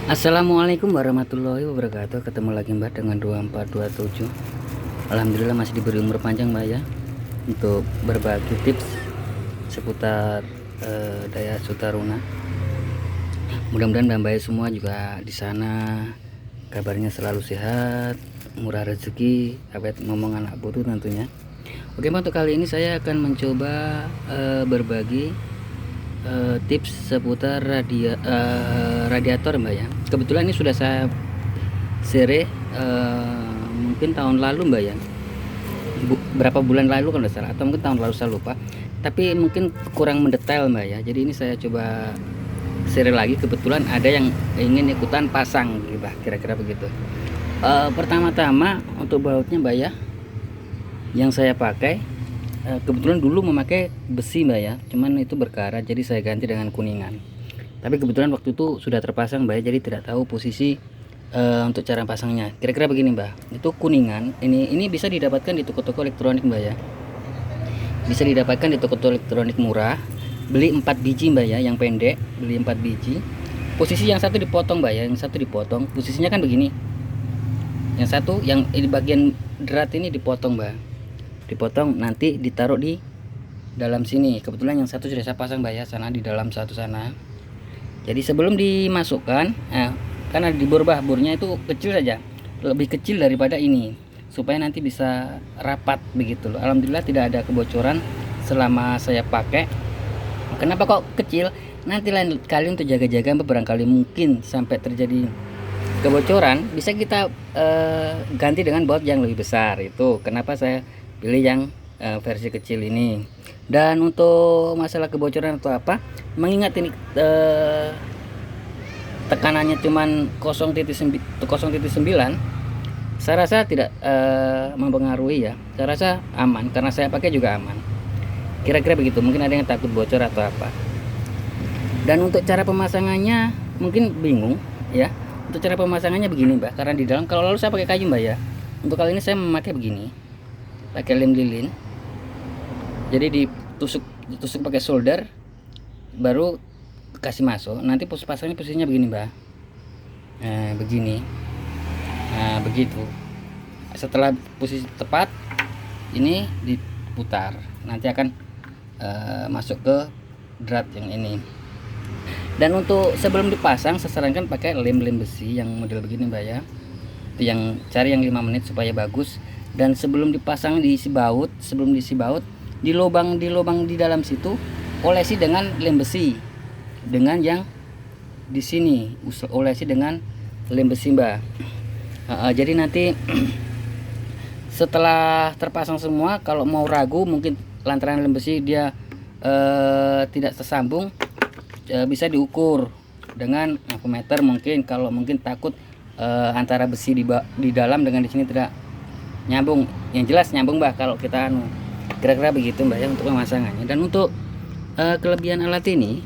Assalamualaikum warahmatullahi wabarakatuh. Ketemu lagi Mbak dengan 2427. Alhamdulillah masih diberi umur panjang Mbak ya, untuk berbagi tips seputar Daya Sutaruna. Mudah-mudahan Mbak semua juga di sana kabarnya selalu sehat, murah rezeki, awet ngomong anak putu tentunya. Oke Mbak, untuk kali ini saya akan mencoba berbagi tips seputar radiator Mbak ya. Kebetulan ini sudah saya share mungkin tahun lalu Mbak ya, berapa bulan lalu kalau tidak salah, atau mungkin tahun lalu, saya lupa, tapi mungkin kurang mendetail Mbak ya. Jadi ini saya coba share lagi, kebetulan ada yang ingin ikutan pasang gitu, kira-kira begitu. Pertama-tama untuk bautnya Mbak ya, yang saya pakai kebetulan dulu memakai besi Mbak ya, cuman itu berkarat, jadi saya ganti dengan kuningan. Tapi kebetulan waktu itu sudah terpasang Mbak ya, jadi tidak tahu posisi untuk cara pasangnya. Kira-kira begini Mbak, itu kuningan ini bisa didapatkan di toko-toko elektronik Mbak ya, bisa didapatkan di toko-toko elektronik murah. Beli 4 biji Mbak ya, yang pendek, beli 4 biji. Posisi yang satu dipotong Mbak ya, yang satu dipotong, posisinya kan begini. Yang satu yang di bagian drat ini dipotong Mbak, dipotong, nanti ditaruh di dalam sini. Kebetulan yang satu sudah saya pasang Mbak ya, sana di dalam satu sana. Jadi sebelum dimasukkan, karena di bornya itu kecil saja, lebih kecil daripada ini, supaya nanti bisa rapat begitu loh. Alhamdulillah tidak ada kebocoran selama saya pakai. Kenapa kok kecil? Nanti lain kali untuk jaga-jaga barangkali mungkin sampai terjadi kebocoran, bisa kita ganti dengan baut yang lebih besar. Itu kenapa saya pilih yang versi kecil ini. Dan untuk masalah kebocoran atau apa, mengingat ini tekanannya cuman 0,9, saya rasa tidak mempengaruhi ya. Saya rasa aman, karena saya pakai juga aman. Kira-kira begitu. Mungkin ada yang takut bocor atau apa. Dan untuk cara pemasangannya mungkin bingung ya. Untuk cara pemasangannya begini Mbak, karena di dalam, kalau lalu saya pakai kayu Mbak ya, untuk kali ini saya memakai begini, pakai lem lilin. Jadi ditusuk pakai solder, baru kasih masuk. Nanti pasangnya posisinya begini Mbak, begini. Nah begitu. Setelah posisi tepat, ini diputar, nanti akan masuk ke drat yang ini. Dan untuk sebelum dipasang, saya sarankan pakai lem besi yang model begini Mbak ya, yang cari yang 5 menit supaya bagus. Dan sebelum dipasang diisi baut, di lubang di dalam situ olesi dengan lem besi, dengan yang di sini olesi dengan lem besi Mbak. Jadi nanti setelah terpasang semua, kalau mau ragu mungkin lantaran lem besi dia tidak tersambung, bisa diukur dengan ampermeter mungkin. Kalau mungkin takut antara besi di dalam dengan di sini tidak nyambung, yang jelas nyambung Mbak kalau kita kira-kira begitu Mbak ya untuk pemasangannya. Dan untuk kelebihan alat ini,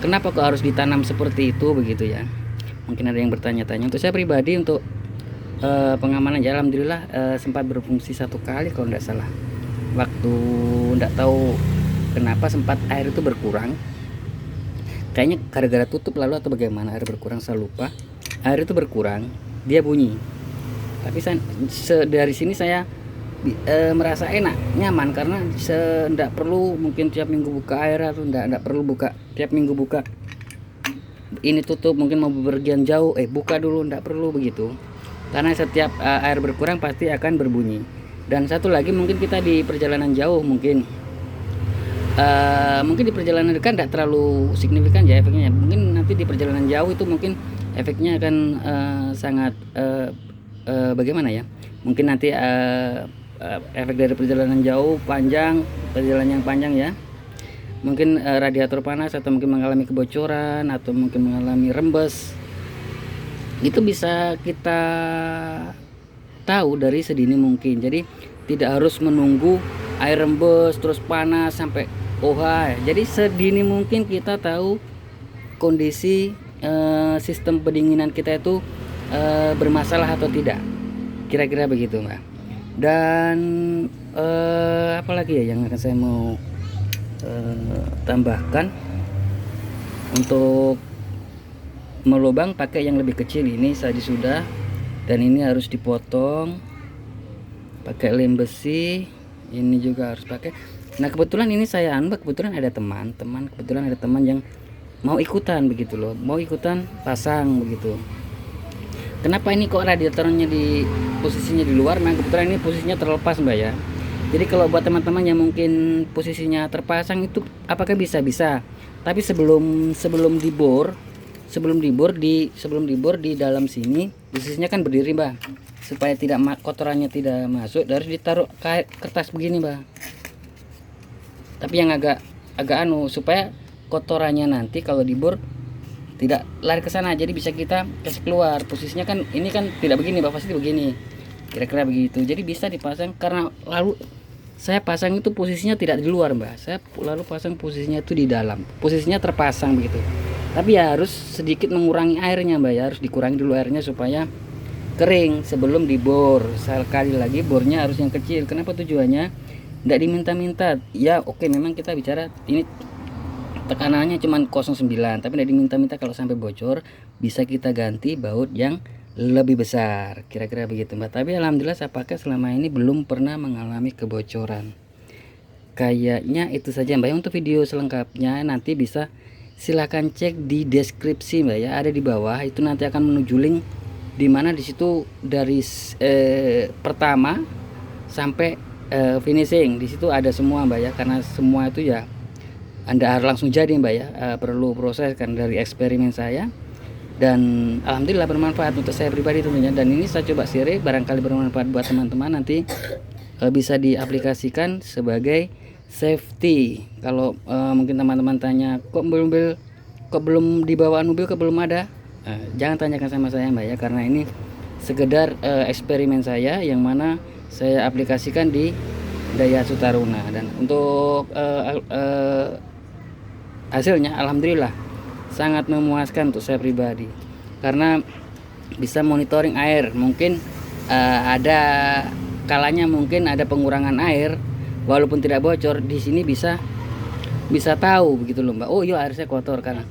kenapa kok harus ditanam seperti itu begitu ya, mungkin ada yang bertanya-tanya. Untuk saya pribadi, untuk pengamanan ya, alhamdulillah sempat berfungsi 1 kali kalau tidak salah. Waktu tidak tahu kenapa sempat air itu berkurang, kayaknya gara-gara tutup lalu atau bagaimana, air berkurang, saya lupa. Air itu berkurang, dia bunyi. Tapi dari sini saya merasa enak, nyaman, karena tidak perlu mungkin tiap minggu buka air, atau tidak perlu buka tiap minggu buka ini tutup, mungkin mau bepergian jauh buka dulu, tidak perlu begitu. Karena setiap air berkurang pasti akan berbunyi. Dan satu lagi, mungkin kita di perjalanan jauh, mungkin di perjalanan dekat tidak terlalu signifikan ya efeknya. Mungkin nanti di perjalanan jauh itu mungkin efeknya akan sangat bagaimana ya, mungkin nanti efek dari perjalanan jauh panjang, perjalanan yang panjang ya, mungkin radiator panas, atau mungkin mengalami kebocoran, atau mungkin mengalami rembes. Itu bisa kita tahu dari sedini mungkin. Jadi tidak harus menunggu air rembes terus panas sampai jadi sedini mungkin kita tahu kondisi sistem pendinginan kita itu bermasalah atau tidak, kira-kira begitu Mbak. Dan apalagi ya yang akan saya mau tambahkan untuk melubang pakai yang lebih kecil. Ini saja sudah, dan ini harus dipotong pakai lem besi. Ini juga harus pakai. Nah kebetulan ini saya kebetulan ada teman yang mau ikutan begitu loh, mau ikutan pasang begitu. Kenapa ini kok radiatornya di posisinya di luar? Nah kebetulan ini posisinya terlepas mbak ya. Jadi kalau buat teman-teman yang mungkin posisinya terpasang itu apakah bisa? Tapi sebelum dibor di dalam sini, posisinya kan berdiri mbak, supaya tidak kotorannya tidak masuk, harus ditaruh kayak kertas begini mbak. Tapi yang agak supaya kotorannya nanti kalau dibor tidak lari ke sana, jadi bisa kita kasih keluar. Posisinya kan ini kan tidak begini mbak, pasti begini, kira-kira begitu. Jadi bisa dipasang, karena lalu saya pasang itu posisinya tidak di luar mbak, saya lalu pasang posisinya itu di dalam, posisinya terpasang begitu. Tapi ya harus sedikit mengurangi airnya mbak ya, harus dikurangi dulu airnya supaya kering sebelum dibor. Sekali lagi, bornya harus yang kecil. Kenapa tujuannya? Tidak diminta-minta ya. Oke, memang kita bicara ini tekanannya cuma 0,9, tapi tidak diminta-minta. Kalau sampai bocor bisa kita ganti baut yang lebih besar, kira-kira begitu mbak. Tapi alhamdulillah saya pakai selama ini belum pernah mengalami kebocoran. Kayaknya itu saja mbak. Untuk video selengkapnya nanti bisa silahkan cek di deskripsi mbak ya, ada di bawah itu. Nanti akan menuju link dimana disitu dari pertama sampai finishing, disitu ada semua mbak ya. Karena semua itu ya Anda harus langsung jadi mbak ya, perlu proses kan dari eksperimen saya. Dan alhamdulillah bermanfaat untuk saya pribadi tentunya, dan ini saya coba share, barangkali bermanfaat buat teman-teman, nanti bisa diaplikasikan sebagai safety. Kalau mungkin teman-teman tanya kok belum dibawa mobil, kok belum ada, jangan tanyakan sama saya mbak ya, karena ini sekedar eksperimen saya yang mana saya aplikasikan di Daihatsu Taruna. Dan untuk hasilnya alhamdulillah sangat memuaskan untuk saya pribadi, karena bisa monitoring air. Mungkin ada kalanya mungkin ada pengurangan air, walaupun tidak bocor, di sini bisa tahu begitu loh mbak. Oh iya, air saya kotor. Karena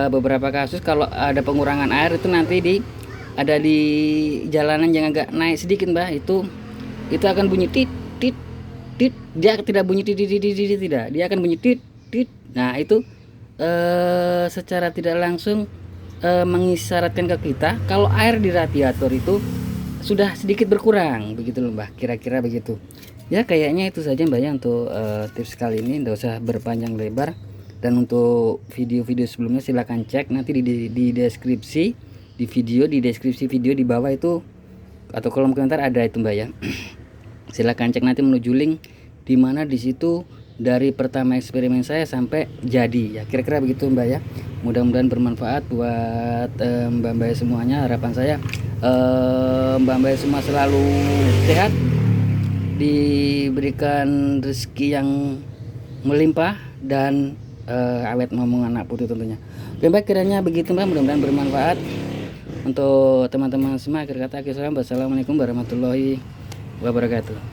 beberapa kasus kalau ada pengurangan air itu nanti ada di jalanan yang agak naik sedikit mbak, itu akan bunyi tit tit tit. Dia tidak bunyi tit tit tit tit, tidak, dia akan bunyi tit tit. Nah itu secara tidak langsung mengisyaratkan ke kita kalau air di radiator itu sudah sedikit berkurang begitu loh mbak, kira-kira begitu ya. Kayaknya itu saja mbak ya untuk tips kali ini, tidak usah berpanjang lebar. Dan untuk video-video sebelumnya silahkan cek nanti di deskripsi di deskripsi video di bawah itu, atau kolom komentar ada itu mbak ya. Silahkan cek nanti menuju link dimana disitu dari pertama eksperimen saya sampai jadi ya, kira-kira begitu mbak ya. Mudah-mudahan bermanfaat buat mbak-mbak semuanya. Harapan saya mbak-mbak semua selalu sehat, diberikan rezeki yang melimpah, dan awet ngomong anak putih tentunya. Oke mbak, kiranya begitu mbak, mudah-mudahan bermanfaat untuk teman-teman semua. Akhir kata, assalamualaikum warahmatullahi wabarakatuh.